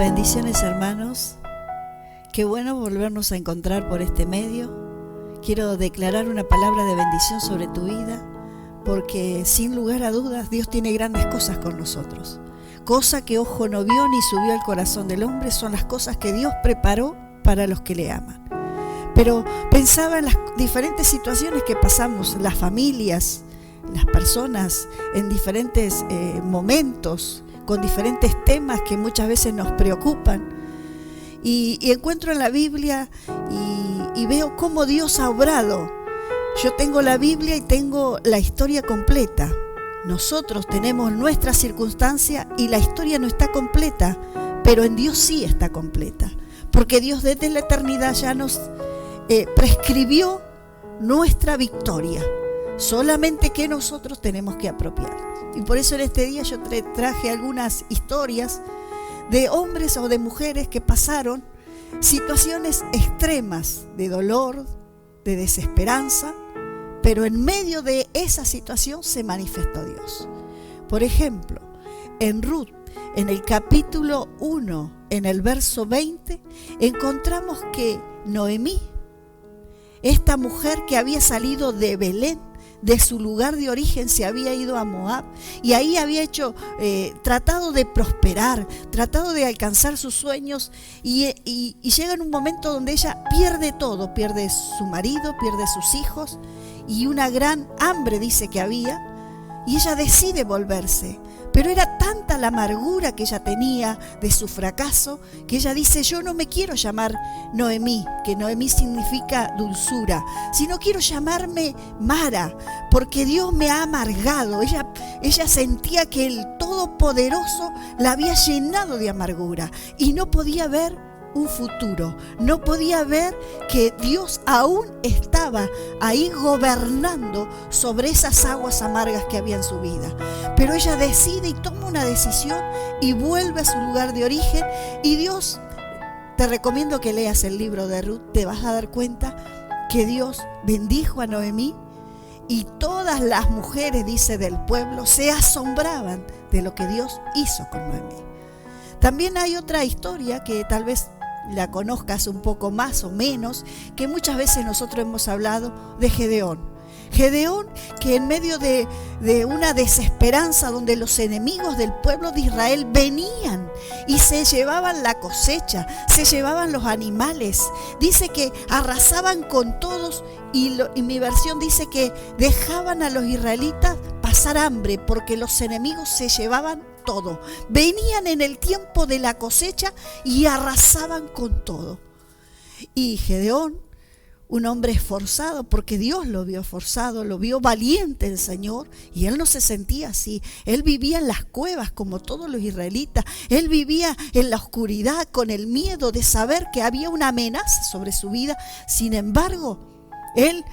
Bendiciones, hermanos. Qué bueno volvernos a encontrar por este medio. Quiero declarar una palabra de bendición sobre tu vida, porque sin lugar a dudas Dios tiene grandes cosas con nosotros. Cosa que ojo no vio ni subió al corazón del hombre son las cosas que Dios preparó para los que le aman. Pero pensaba en las diferentes situaciones que pasamos, las familias, las personas, en diferentes momentos, con diferentes temas que muchas veces nos preocupan. Y encuentro en la Biblia y veo cómo Dios ha obrado. Yo tengo la Biblia y tengo la historia completa. Nosotros tenemos nuestra circunstancia y la historia no está completa, pero en Dios sí está completa. Porque Dios desde la eternidad ya nos prescribió nuestra victoria. Solamente que nosotros tenemos que apropiarnos. Y por eso en este día yo traje algunas historias de hombres o de mujeres que pasaron situaciones extremas de dolor, de desesperanza, pero en medio de esa situación se manifestó Dios. Por ejemplo, en Ruth, en el capítulo 1, en el verso 20, encontramos que Noemí, esta mujer que había salido de Belén, de su lugar de origen, se había ido a Moab y ahí había tratado de prosperar, tratado de alcanzar sus sueños y llega en un momento donde ella pierde todo, pierde su marido, pierde sus hijos y una gran hambre dice que había y ella decide volverse. Pero era tanta la amargura que ella tenía de su fracaso que ella dice: yo no me quiero llamar Noemí, que Noemí significa dulzura, sino quiero llamarme Mara, porque Dios me ha amargado. Ella sentía que el Todopoderoso la había llenado de amargura y no podía ver un futuro, no podía ver que Dios aún estaba ahí gobernando sobre esas aguas amargas que había en su vida. Pero ella decide y toma una decisión y vuelve a su lugar de origen. Y Dios, te recomiendo que leas el libro de Ruth, te vas a dar cuenta que Dios bendijo a Noemí y todas las mujeres, dice, del pueblo se asombraban de lo que Dios hizo con Noemí. También hay otra historia que tal vez la conozcas un poco más o menos, que muchas veces nosotros hemos hablado de Gedeón. Gedeón, que en medio de una desesperanza donde los enemigos del pueblo de Israel venían y se llevaban la cosecha, se llevaban los animales, dice que arrasaban con todos y mi versión dice que dejaban a los israelitas pasar hambre porque los enemigos se llevaban todo. Venían en el tiempo de la cosecha y arrasaban con todo. Y Gedeón, un hombre esforzado, porque Dios lo vio esforzado, lo vio valiente el Señor, y él no se sentía así. Él vivía en las cuevas como todos los israelitas. Él vivía en la oscuridad con el miedo de saber que había una amenaza sobre su vida. Sin embargo, él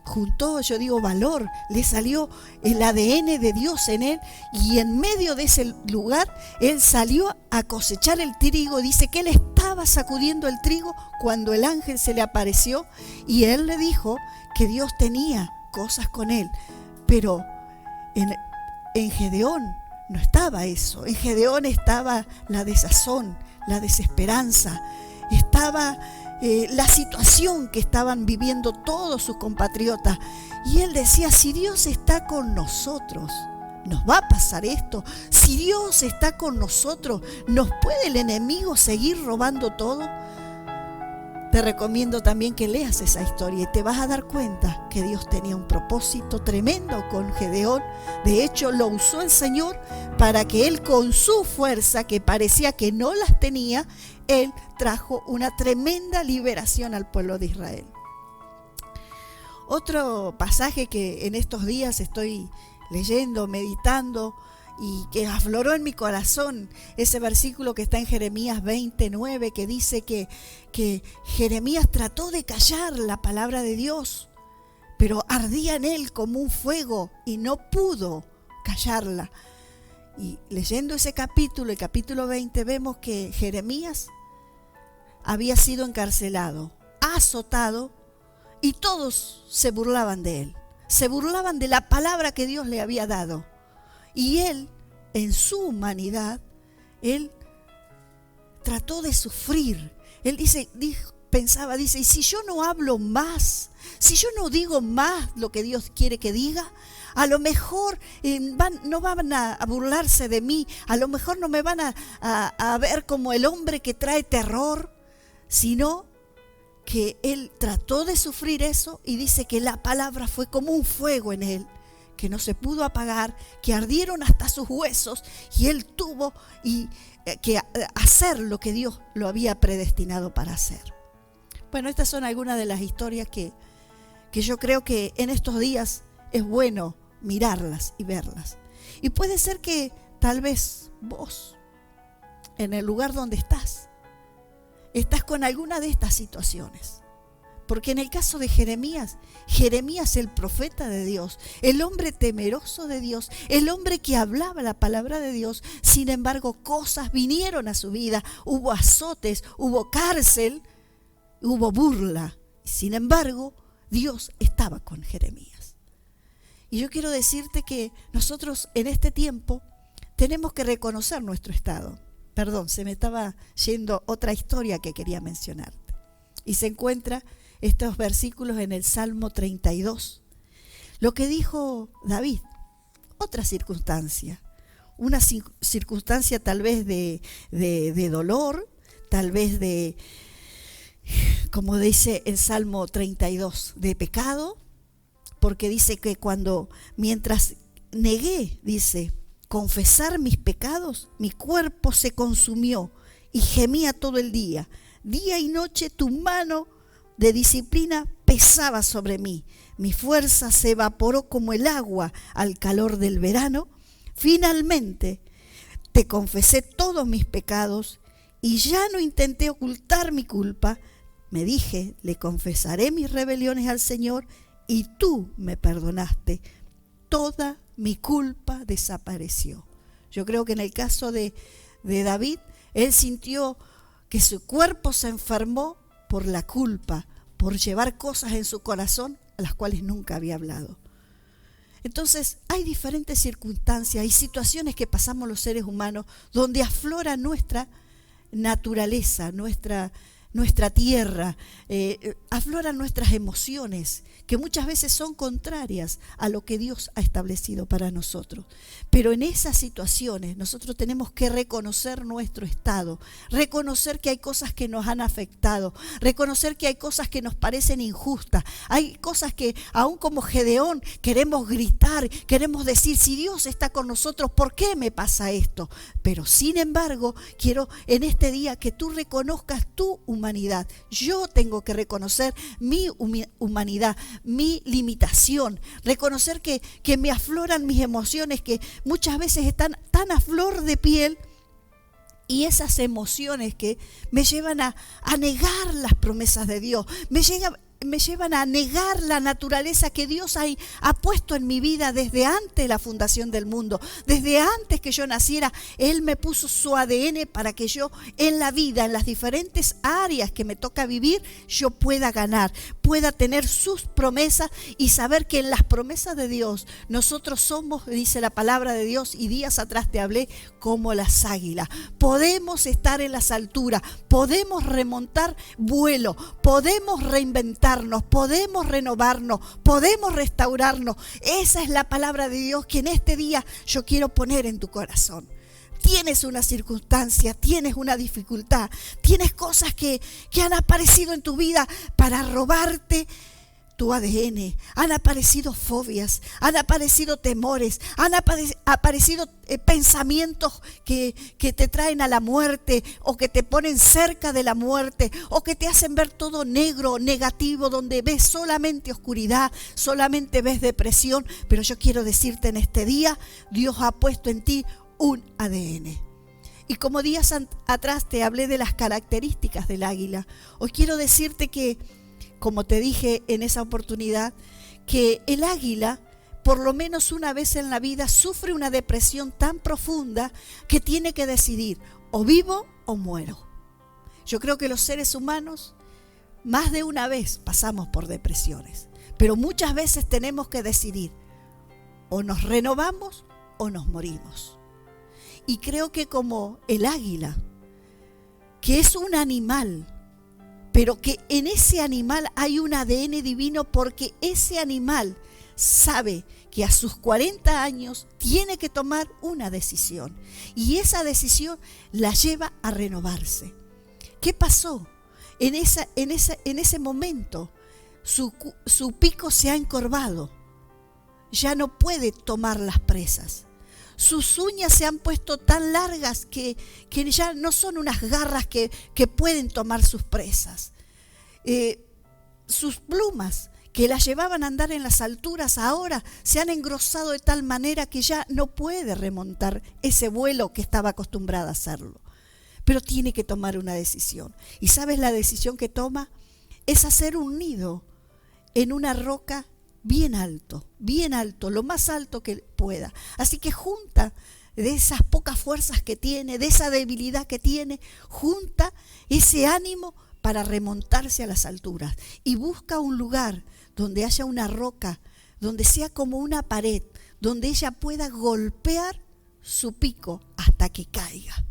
juntó, yo digo, valor, le salió el ADN de Dios en él y en medio de ese lugar él salió a cosechar el trigo. Dice que él estaba sacudiendo el trigo cuando el ángel se le apareció y él le dijo que Dios tenía cosas con él, pero en Gedeón no estaba eso. En Gedeón estaba la desazón, la desesperanza, estaba la situación que estaban viviendo todos sus compatriotas. Y él decía: si Dios está con nosotros, ¿nos va a pasar esto? Si Dios está con nosotros, ¿nos puede el enemigo seguir robando todo? Te recomiendo también que leas esa historia y te vas a dar cuenta que Dios tenía un propósito tremendo con Gedeón. De hecho, lo usó el Señor para que él, con su fuerza, que parecía que no las tenía, él trajo una tremenda liberación al pueblo de Israel. Otro pasaje que en estos días estoy leyendo, meditando y que afloró en mi corazón, ese versículo que está en Jeremías 29, que dice que Jeremías trató de callar la palabra de Dios, pero ardía en él como un fuego y no pudo callarla. Y leyendo ese capítulo, el capítulo 20, vemos que Jeremías había sido encarcelado, azotado, y todos se burlaban de él. Se burlaban de la palabra que Dios le había dado. Y él, en su humanidad, él trató de sufrir. Él pensaba, y si yo no hablo más, si yo no digo más lo que Dios quiere que diga, a lo mejor no van a burlarse de mí, a lo mejor no me van a ver como el hombre que trae terror, sino que él trató de sufrir eso, y dice que la palabra fue como un fuego en él, que no se pudo apagar, que ardieron hasta sus huesos, y él tuvo que hacer lo que Dios lo había predestinado para hacer. Bueno, estas son algunas de las historias que yo creo que en estos días es bueno mirarlas y verlas. Y puede ser que tal vez vos, en el lugar donde estás con alguna de estas situaciones. Porque en el caso de Jeremías, el profeta de Dios, el hombre temeroso de Dios, el hombre que hablaba la palabra de Dios, sin embargo, cosas vinieron a su vida, hubo azotes, hubo cárcel, hubo burla. Sin embargo, Dios estaba con Jeremías. Y yo quiero decirte que nosotros en este tiempo tenemos que reconocer nuestro estado. Perdón, se me estaba yendo otra historia que quería mencionarte. Y se encuentra estos versículos en el Salmo 32. Lo que dijo David, otra circunstancia. Una circunstancia tal vez de dolor, tal vez de, como dice el Salmo 32, de pecado. Porque dice que mientras negué, dice, confesar mis pecados, mi cuerpo se consumió y gemía todo el día. Día y noche tu mano de disciplina pesaba sobre mí. Mi fuerza se evaporó como el agua al calor del verano. Finalmente te confesé todos mis pecados y ya no intenté ocultar mi culpa. Me dije, le confesaré mis rebeliones al Señor y tú me perdonaste. Toda mi culpa desapareció. Yo creo que en el caso de David, él sintió que su cuerpo se enfermó por la culpa, por llevar cosas en su corazón a las cuales nunca había hablado. Entonces, hay diferentes circunstancias y situaciones que pasamos los seres humanos donde aflora nuestra naturaleza, nuestra tierra, afloran nuestras emociones, que muchas veces son contrarias a lo que Dios ha establecido para nosotros. Pero en esas situaciones nosotros tenemos que reconocer nuestro estado, reconocer que hay cosas que nos han afectado, reconocer que hay cosas que nos parecen injustas, hay cosas que aún como Gedeón queremos gritar, queremos decir, si Dios está con nosotros, ¿por qué me pasa esto? Pero sin embargo, quiero en este día que tú reconozcas tu humanidad. Yo tengo que reconocer mi humanidad, mi limitación, reconocer que me afloran mis emociones, que muchas veces están tan a flor de piel, y esas emociones que me llevan a negar las promesas de Dios, me llevan a negar la naturaleza que Dios ha puesto en mi vida desde antes de la fundación del mundo. Desde antes que yo naciera, Él me puso su ADN para que yo en la vida, en las diferentes áreas que me toca vivir, yo pueda ganar, pueda tener sus promesas y saber que en las promesas de Dios nosotros somos, dice la palabra de Dios, y días atrás te hablé, como las águilas. Podemos estar en las alturas, podemos remontar vuelo, podemos reinventar, podemos renovarnos, podemos restaurarnos. Esa es la palabra de Dios que en este día yo quiero poner en tu corazón. Tienes una circunstancia, tienes una dificultad, tienes cosas que han aparecido en tu vida para robarte tu ADN, han aparecido fobias, han aparecido temores, han aparecido pensamientos que te traen a la muerte o que te ponen cerca de la muerte o que te hacen ver todo negro, negativo, donde ves solamente oscuridad, solamente ves depresión. Pero yo quiero decirte en este día, Dios ha puesto en ti un ADN. Y como días atrás te hablé de las características del águila, hoy quiero decirte que, como te dije en esa oportunidad, que el águila, por lo menos una vez en la vida, sufre una depresión tan profunda que tiene que decidir, o vivo o muero. Yo creo que los seres humanos más de una vez pasamos por depresiones, pero muchas veces tenemos que decidir, o nos renovamos o nos morimos. Y creo que como el águila, que es un animal, pero que en ese animal hay un ADN divino, porque ese animal sabe que a sus 40 años tiene que tomar una decisión, y esa decisión la lleva a renovarse. ¿Qué pasó? En ese momento su pico se ha encorvado, ya no puede tomar las presas. Sus uñas se han puesto tan largas que ya no son unas garras que pueden tomar sus presas. Sus plumas, que las llevaban a andar en las alturas, ahora se han engrosado de tal manera que ya no puede remontar ese vuelo que estaba acostumbrada a hacerlo. Pero tiene que tomar una decisión. ¿Y sabes la decisión que toma? Es hacer un nido en una roca bien alto, lo más alto que pueda. Así que junta de esas pocas fuerzas que tiene, de esa debilidad que tiene, junta ese ánimo para remontarse a las alturas y busca un lugar donde haya una roca, donde sea como una pared, donde ella pueda golpear su pico hasta que caiga.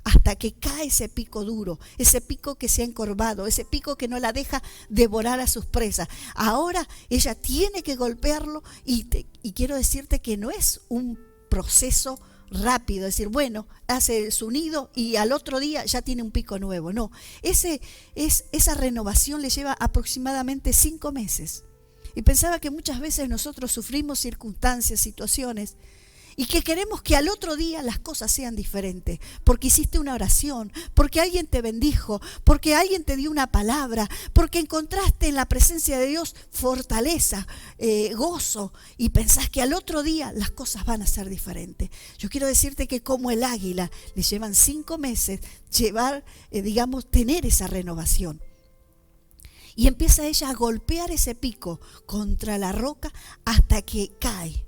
Hasta que cae ese pico duro, ese pico que se ha encorvado, ese pico que no la deja devorar a sus presas. Ahora ella tiene que golpearlo y quiero decirte que no es un proceso rápido, decir, bueno, hace su nido y al otro día ya tiene un pico nuevo. No, esa renovación le lleva aproximadamente 5 meses. Y pensaba que muchas veces nosotros sufrimos circunstancias, situaciones, y que queremos que al otro día las cosas sean diferentes, porque hiciste una oración, porque alguien te bendijo, porque alguien te dio una palabra, porque encontraste en la presencia de Dios fortaleza, gozo, y pensás que al otro día las cosas van a ser diferentes. Yo quiero decirte que como el águila, le llevan 5 meses tener esa renovación. Y empieza ella a golpear ese pico contra la roca hasta que cae.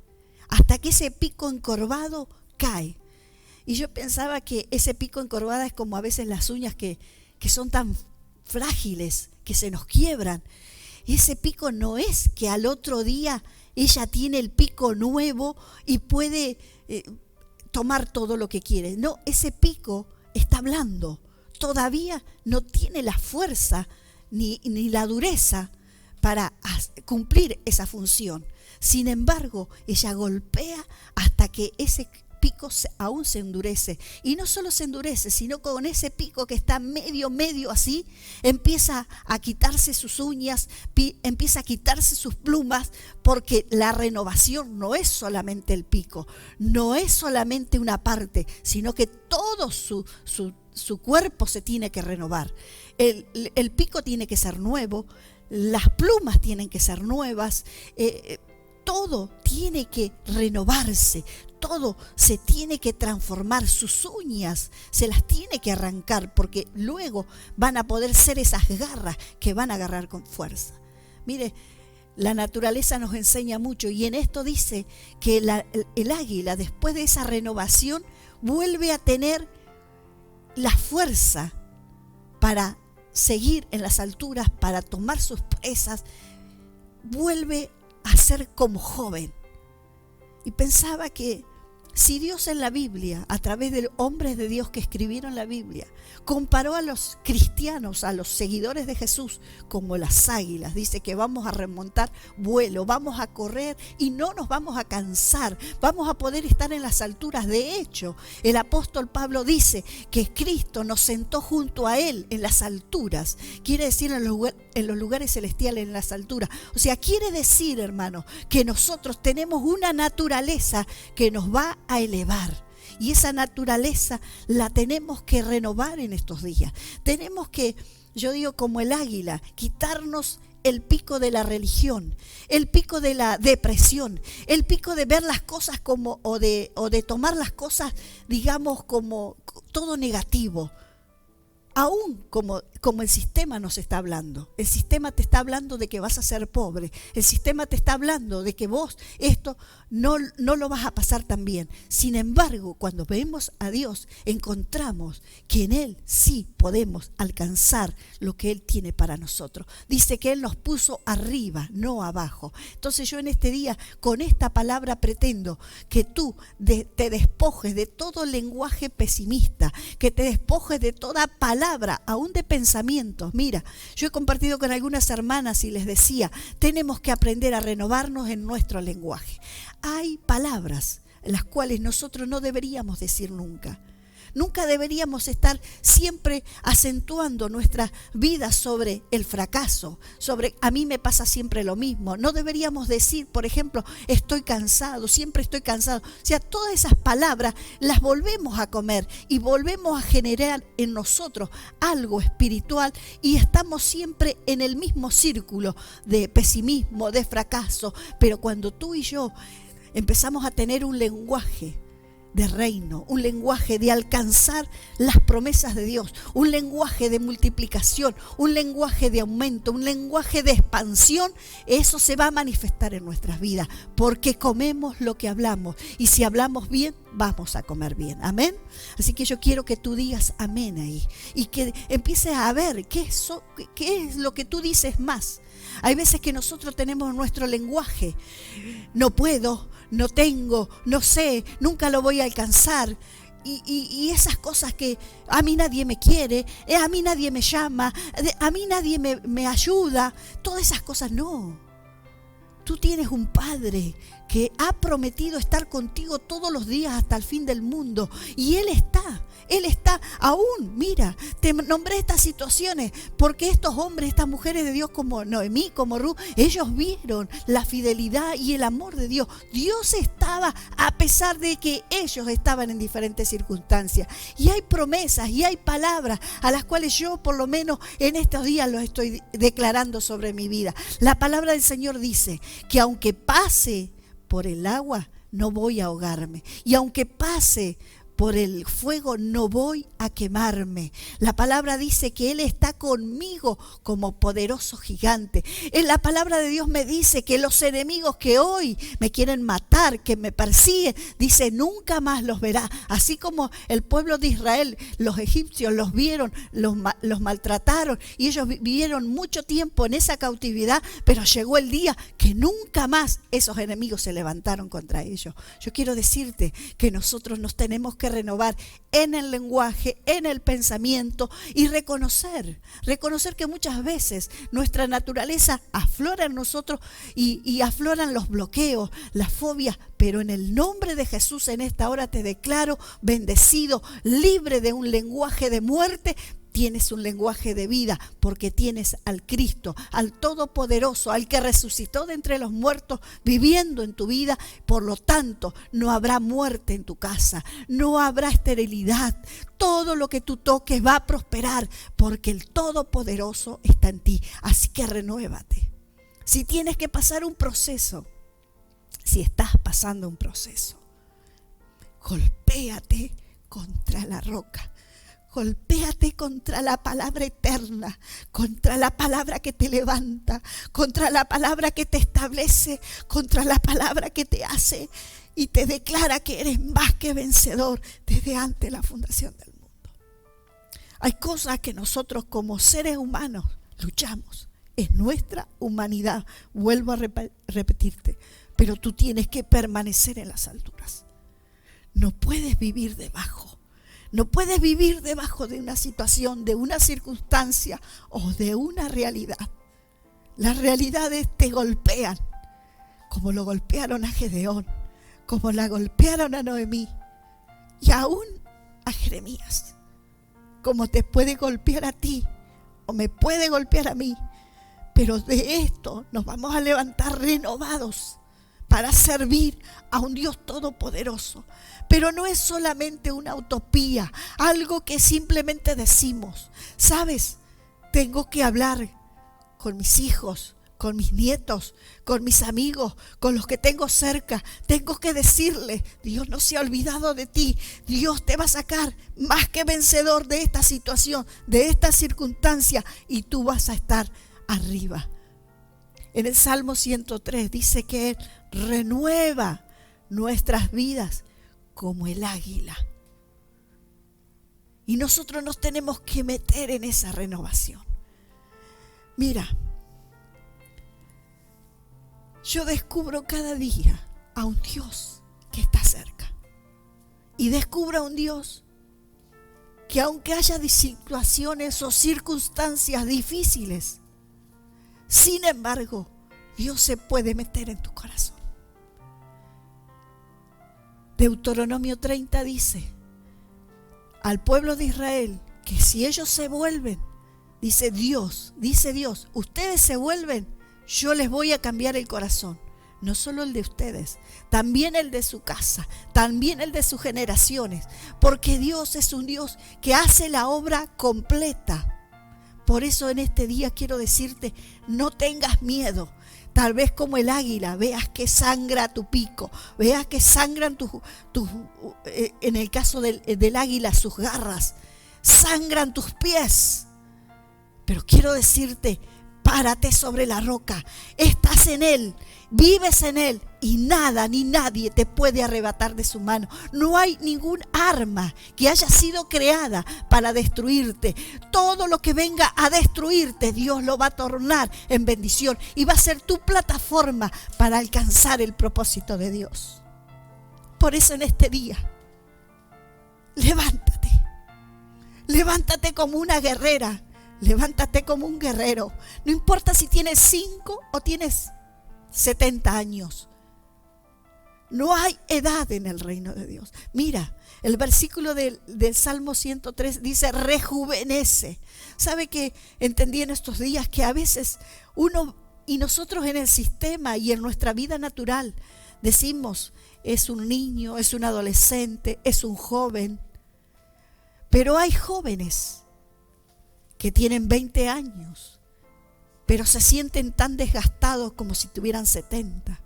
Hasta que ese pico encorvado cae. Y yo pensaba que ese pico encorvado es como a veces las uñas que son tan frágiles, que se nos quiebran. Y ese pico no es que al otro día ella tiene el pico nuevo y puede tomar todo lo que quiere. No, ese pico está blando. Todavía no tiene la fuerza ni la dureza para cumplir esa función. Sin embargo, ella golpea hasta que ese pico aún se endurece. Y no solo se endurece, sino con ese pico que está medio así, empieza a quitarse sus uñas, empieza a quitarse sus plumas, porque la renovación no es solamente el pico, no es solamente una parte, sino que todo su cuerpo se tiene que renovar. El pico tiene que ser nuevo, las plumas tienen que ser nuevas, todo tiene que renovarse, todo se tiene que transformar, sus uñas se las tiene que arrancar, porque luego van a poder ser esas garras que van a agarrar con fuerza. Mire, la naturaleza nos enseña mucho, y en esto dice que el águila, después de esa renovación, vuelve a tener la fuerza para seguir en las alturas, para tomar sus presas, vuelve a ser como joven. Y pensaba que si Dios en la Biblia, a través de hombres de Dios que escribieron la Biblia, comparó a los cristianos, a los seguidores de Jesús, como las águilas, dice que vamos a remontar vuelo, vamos a correr y no nos vamos a cansar, vamos a poder estar en las alturas. De hecho, el apóstol Pablo dice que Cristo nos sentó junto a Él en las alturas, quiere decir en los lugares celestiales, en las alturas. O sea, quiere decir, hermano, que nosotros tenemos una naturaleza que nos va a elevar. Y esa naturaleza la tenemos que renovar en estos días. Tenemos que, yo digo como el águila, quitarnos el pico de la religión, el pico de la depresión, el pico de ver las cosas como, o de tomar las cosas, digamos, como todo negativo. aún como el sistema nos está hablando. El sistema te está hablando de que vas a ser pobre. El sistema te está hablando de que vos esto no lo vas a pasar tan bien. Sin embargo, cuando vemos a Dios, encontramos que en Él sí podemos alcanzar lo que Él tiene para nosotros. Dice que Él nos puso arriba, no abajo. Entonces yo en este día, con esta palabra pretendo que tú te despojes de todo lenguaje pesimista, que te despojes de toda palabra, aún de pensamientos. Mira, yo he compartido con algunas hermanas y les decía, tenemos que aprender a renovarnos en nuestro lenguaje. Hay palabras las cuales nosotros no deberíamos decir nunca. Nunca deberíamos estar siempre acentuando nuestra vida sobre el fracaso, sobre a mí me pasa siempre lo mismo. No deberíamos decir, por ejemplo, estoy cansado, siempre estoy cansado. O sea, todas esas palabras las volvemos a comer y volvemos a generar en nosotros algo espiritual y estamos siempre en el mismo círculo de pesimismo, de fracaso. Pero cuando tú y yo empezamos a tener un lenguaje de reino, un lenguaje de alcanzar las promesas de Dios, un lenguaje de multiplicación, un lenguaje de aumento, un lenguaje de expansión, eso se va a manifestar en nuestras vidas, porque comemos lo que hablamos, y si hablamos bien, vamos a comer bien, amén. Así que yo quiero que tú digas amén ahí, y que empieces a ver qué es lo que tú dices más. Hay veces que nosotros tenemos nuestro lenguaje, no puedo, no tengo, no sé, nunca lo voy a alcanzar. Y esas cosas que a mí nadie me quiere, a mí nadie me llama, a mí nadie me ayuda, todas esas cosas no. Tú tienes un Padre que ha prometido estar contigo todos los días hasta el fin del mundo. Y Él está aún, mira, te nombré estas situaciones porque estos hombres, estas mujeres de Dios como Noemí, como Ruth, ellos vieron la fidelidad y el amor de Dios. Dios estaba a pesar de que ellos estaban en diferentes circunstancias. Y hay promesas y hay palabras a las cuales yo por lo menos en estos días los estoy declarando sobre mi vida. La palabra del Señor dice que aunque pase por el agua, no voy a ahogarme. Y aunque pase por el fuego, no voy a quemarme. La palabra dice que Él está conmigo como poderoso gigante. En la palabra de Dios me dice que los enemigos que hoy me quieren matar, que me persiguen, dice, nunca más los verá. Así como el pueblo de Israel, los egipcios los vieron, los maltrataron y ellos vivieron mucho tiempo en esa cautividad, pero llegó el día que nunca más esos enemigos se levantaron contra ellos. Yo quiero decirte que nosotros nos tenemos que renovar en el lenguaje, en el pensamiento y reconocer que muchas veces nuestra naturaleza aflora en nosotros y afloran los bloqueos, las fobias, pero en el nombre de Jesús en esta hora te declaro bendecido, libre de un lenguaje de muerte. Tienes un lenguaje de vida porque tienes al Cristo, al Todopoderoso, al que resucitó de entre los muertos viviendo en tu vida. Por lo tanto, no habrá muerte en tu casa, no habrá esterilidad. Todo lo que tú toques va a prosperar porque el Todopoderoso está en ti. Así que renuévate. Si tienes que pasar un proceso, si estás pasando un proceso, golpéate contra la roca. Golpéate contra la palabra eterna, contra la palabra que te levanta, contra la palabra que te establece, contra la palabra que te hace y te declara que eres más que vencedor desde antes de la fundación del mundo. Hay cosas que nosotros como seres humanos luchamos. Es nuestra humanidad, vuelvo a repetirte, pero tú tienes que permanecer en las alturas. No puedes vivir debajo. No puedes vivir debajo de una situación, de una circunstancia o de una realidad. Las realidades te golpean, como lo golpearon a Gedeón, como la golpearon a Noemí y aún a Jeremías, como te puede golpear a ti o me puede golpear a mí. Pero de esto nos vamos a levantar renovados para servir a un Dios todopoderoso. Pero no es solamente una utopía, algo que simplemente decimos. ¿Sabes? Tengo que hablar con mis hijos, con mis nietos, con mis amigos, con los que tengo cerca. Tengo que decirle, Dios no se ha olvidado de ti. Dios te va a sacar más que vencedor de esta situación, de esta circunstancia, y tú vas a estar arriba. En el Salmo 103 dice que Él renueva nuestras vidas como el águila. Y nosotros nos tenemos que meter en esa renovación. Mira, yo descubro cada día a un Dios que está cerca. Y descubro a un Dios que aunque haya situaciones o circunstancias difíciles, sin embargo, Dios se puede meter en tu corazón. Deuteronomio 30 dice al pueblo de Israel que si ellos se vuelven, dice Dios, ustedes se vuelven, yo les voy a cambiar el corazón. No solo el de ustedes, también el de su casa, también el de sus generaciones, porque Dios es un Dios que hace la obra completa. Por eso en este día quiero decirte, no tengas miedo. Tal vez como el águila, veas que sangra tu pico, veas que sangran en el caso del águila, sus garras, sangran tus pies. Pero quiero decirte, párate sobre la roca, estás en Él, vives en Él y nada ni nadie te puede arrebatar de su mano. No hay ningún arma que haya sido creada para destruirte. Todo lo que venga a destruirte, Dios lo va a tornar en bendición y va a ser tu plataforma para alcanzar el propósito de Dios. Por eso en este día, levántate como una guerrera. Levántate como un guerrero. No importa si tienes 5 o tienes 70 años. No hay edad en el reino de Dios. Mira, el versículo del Salmo 103 dice, rejuvenece. ¿Sabe que entendí en estos días que a veces uno y nosotros en el sistema y en nuestra vida natural decimos, es un niño, es un adolescente, es un joven? Pero hay jóvenes que tienen 20 años, pero se sienten tan desgastados como si tuvieran 70.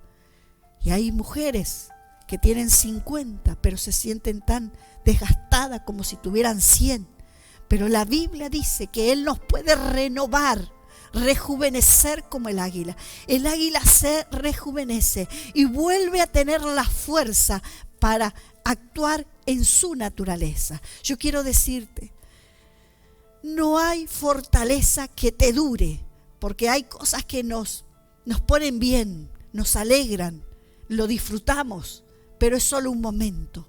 Y hay mujeres que tienen 50, pero se sienten tan desgastadas como si tuvieran 100. Pero la Biblia dice que Él nos puede renovar, rejuvenecer como el águila. El águila se rejuvenece y vuelve a tener la fuerza para actuar en su naturaleza. Yo quiero decirte, no hay fortaleza que te dure, porque hay cosas que nos ponen bien, nos alegran, lo disfrutamos, pero es solo un momento.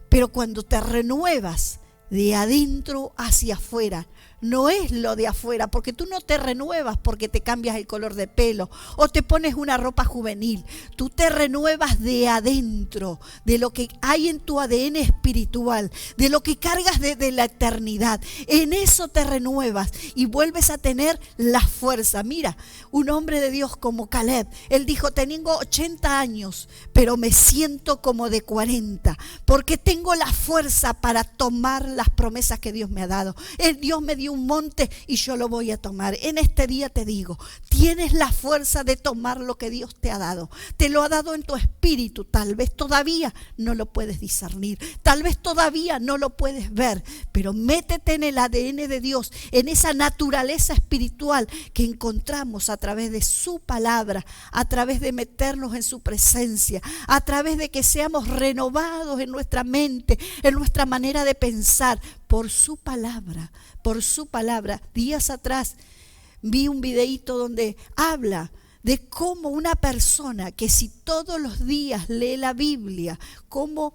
Pero cuando te renuevas de adentro hacia afuera, no es lo de afuera, porque tú no te renuevas porque te cambias el color de pelo o te pones una ropa juvenil. Tú te renuevas de adentro, de lo que hay en tu ADN espiritual, de lo que cargas de la eternidad. En eso te renuevas y vuelves a tener la fuerza. Mira, un hombre de Dios como Caleb, él dijo, tengo 80 años, pero me siento como de 40, porque tengo la fuerza para tomar las promesas que Dios me ha dado. Dios me dio un monte y yo lo voy a tomar. En este día te digo, tienes la fuerza de tomar lo que Dios te ha dado. Te lo ha dado en tu espíritu. Tal vez todavía no lo puedes discernir, tal vez todavía no lo puedes ver, pero métete en el ADN de Dios, en esa naturaleza espiritual que encontramos a través de su palabra, a través de meternos en su presencia, a través de que seamos renovados en nuestra mente, en nuestra manera de pensar, por su palabra, por su palabra. Días atrás vi un videíto donde habla de cómo una persona que si todos los días lee la Biblia, cómo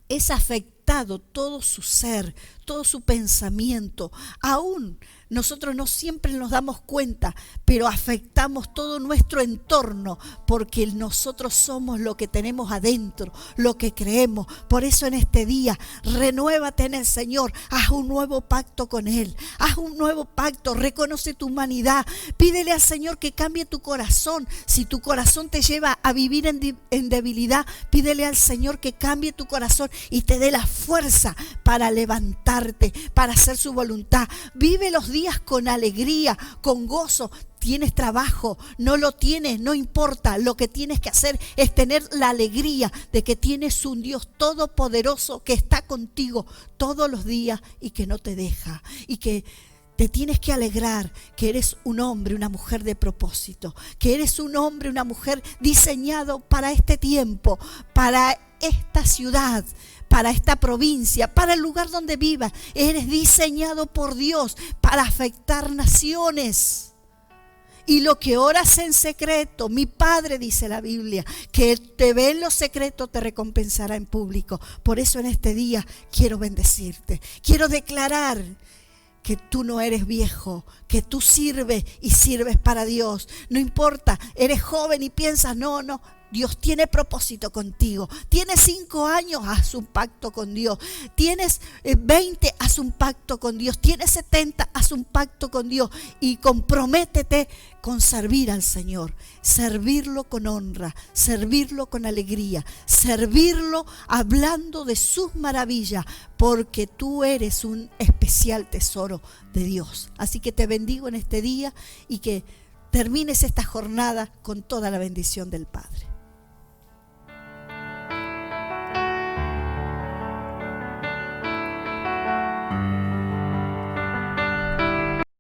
es afectado todo su ser, todo su pensamiento. Aún nosotros no siempre nos damos cuenta, pero afectamos todo nuestro entorno porque nosotros somos lo que tenemos adentro, lo que creemos. Por eso en este día, renuévate en el Señor, haz un nuevo pacto con Él, haz un nuevo pacto, reconoce tu humanidad, pídele al Señor que cambie tu corazón. Si tu corazón te lleva a vivir en debilidad, pídele al Señor que cambie tu corazón y te dé la fuerza para levantarte, para hacer su voluntad. Vive los días con alegría, con gozo. tienes trabajo, no lo tienes, no importa. Lo que tienes que hacer es tener la alegría de que tienes un Dios todopoderoso que está contigo todos los días y que no te deja. Y que te tienes que alegrar que eres un hombre, una mujer de propósito, que eres un hombre, una mujer diseñado para este tiempo, para esta ciudad, para esta provincia, para el lugar donde vivas. Eres diseñado por Dios para afectar naciones. Y lo que oras en secreto, mi Padre, dice la Biblia, que te ve en lo secreto te recompensará en público. Por eso en este día quiero bendecirte, quiero declarar que tú no eres viejo, que tú sirves y sirves para Dios. No importa, eres joven y piensas, no, Dios tiene propósito contigo. Tienes 5 años, haz un pacto con Dios. Tienes 20, haz un pacto con Dios. Tienes 70, haz un pacto con Dios. Y comprométete con servir al Señor. Servirlo con honra, servirlo con alegría, servirlo hablando de sus maravillas, porque tú eres un especial tesoro de Dios. Así que te bendigo en este día y que termines esta jornada con toda la bendición del Padre.